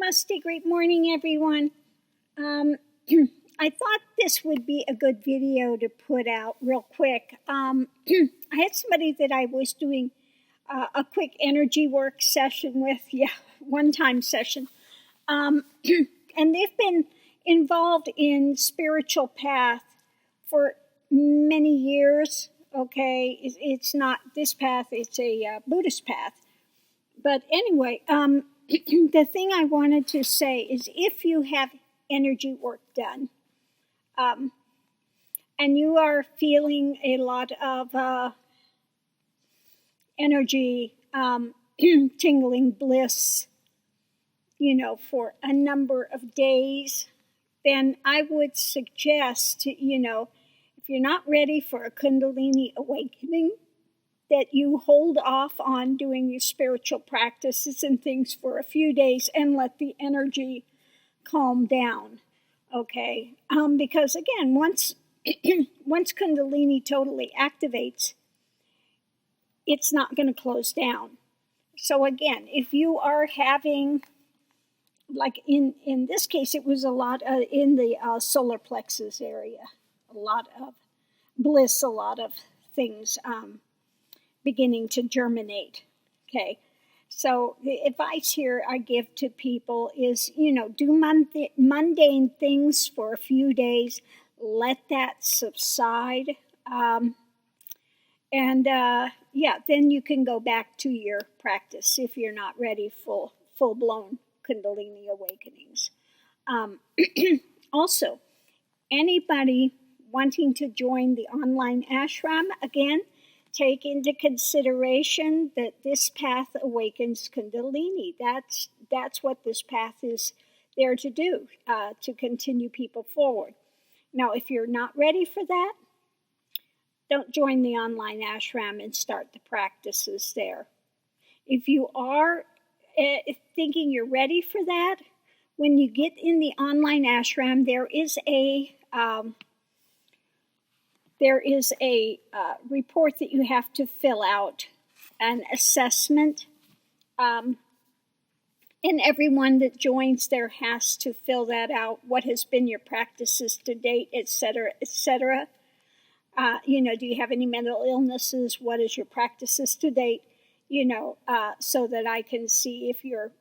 Namaste, great morning, everyone. I thought this would be a good video to put out real quick. I had somebody that I was doing a quick energy work session with, one-time session. And they've been involved in spiritual path for many years, okay? It's not this path, it's a Buddhist path. But anyway, the thing I wanted to say is if you have energy work done, and you are feeling a lot of energy, tingling bliss, for a number of days, then I would suggest, if you're not ready for a Kundalini awakening, that you hold off on doing your spiritual practices and things for a few days and let the energy calm down, okay? Because again, once Kundalini totally activates, it's not going to close down. So again, if you are having, like in this case, it was a lot in the solar plexus area, a lot of bliss, a lot of things beginning to germinate, okay? So the advice here I give to people is, do mundane things for a few days, let that subside, then you can go back to your practice if you're not ready for full-blown Kundalini awakenings. Also, anybody wanting to join the online ashram, again, take into consideration that this path awakens Kundalini. That's what this path is there to do, to continue people forward. Now, if you're not ready for that, don't join the online ashram and start the practices there. If you are thinking you're ready for that, when you get in the online ashram, there is a report that you have to fill out, an assessment, and everyone that joins there has to fill that out. What has been your practices to date, etc., etc. Do you have any mental illnesses? What is your practices to date? So that I can see if you're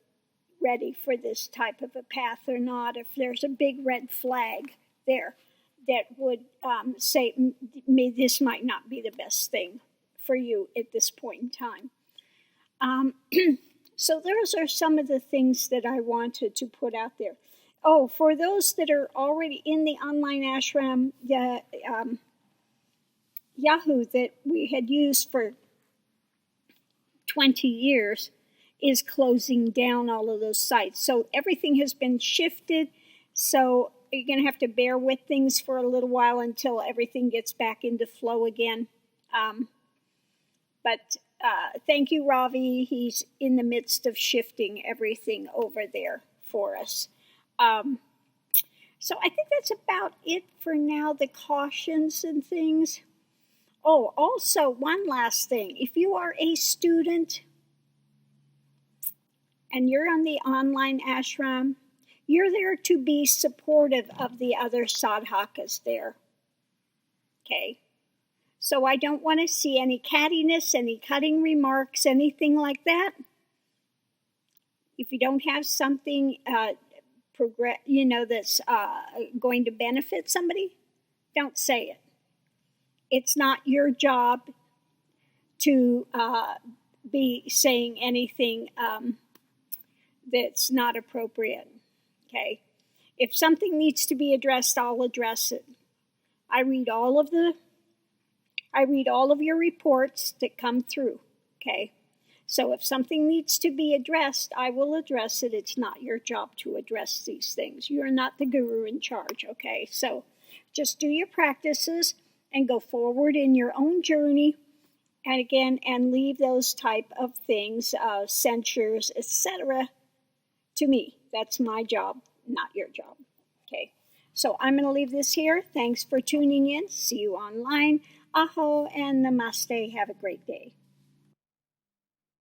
ready for this type of a path or not. If there's a big red flag there that would say, this might not be the best thing for you at this point in time. So those are some of the things that I wanted to put out there. Oh, for those that are already in the online ashram, the Yahoo that we had used for 20 years is closing down all of those sites. So everything has been shifted. So you're going to have to bear with things for a little while until everything gets back into flow again. But thank you, Ravi. He's in the midst of shifting everything over there for us. So I think that's about it for now, the cautions and things. Oh, also, one last thing. If you are a student and you're on the online ashram, you're there to be supportive of the other sadhakas there, okay? So I don't want to see any cattiness, any cutting remarks, anything like that. If you don't have something that's going to benefit somebody, don't say it. It's not your job to be saying anything that's not appropriate, okay? If something needs to be addressed, I'll address it. I read all of your reports that come through, okay? So if something needs to be addressed, I will address it. It's not your job to address these things. You're not the guru in charge, okay? So just do your practices and go forward in your own journey, and leave those type of things, censures, etc., to me. That's my job, not your job. Okay, so I'm going to leave this here. Thanks for tuning in. See you online. Aho and namaste. Have a great day.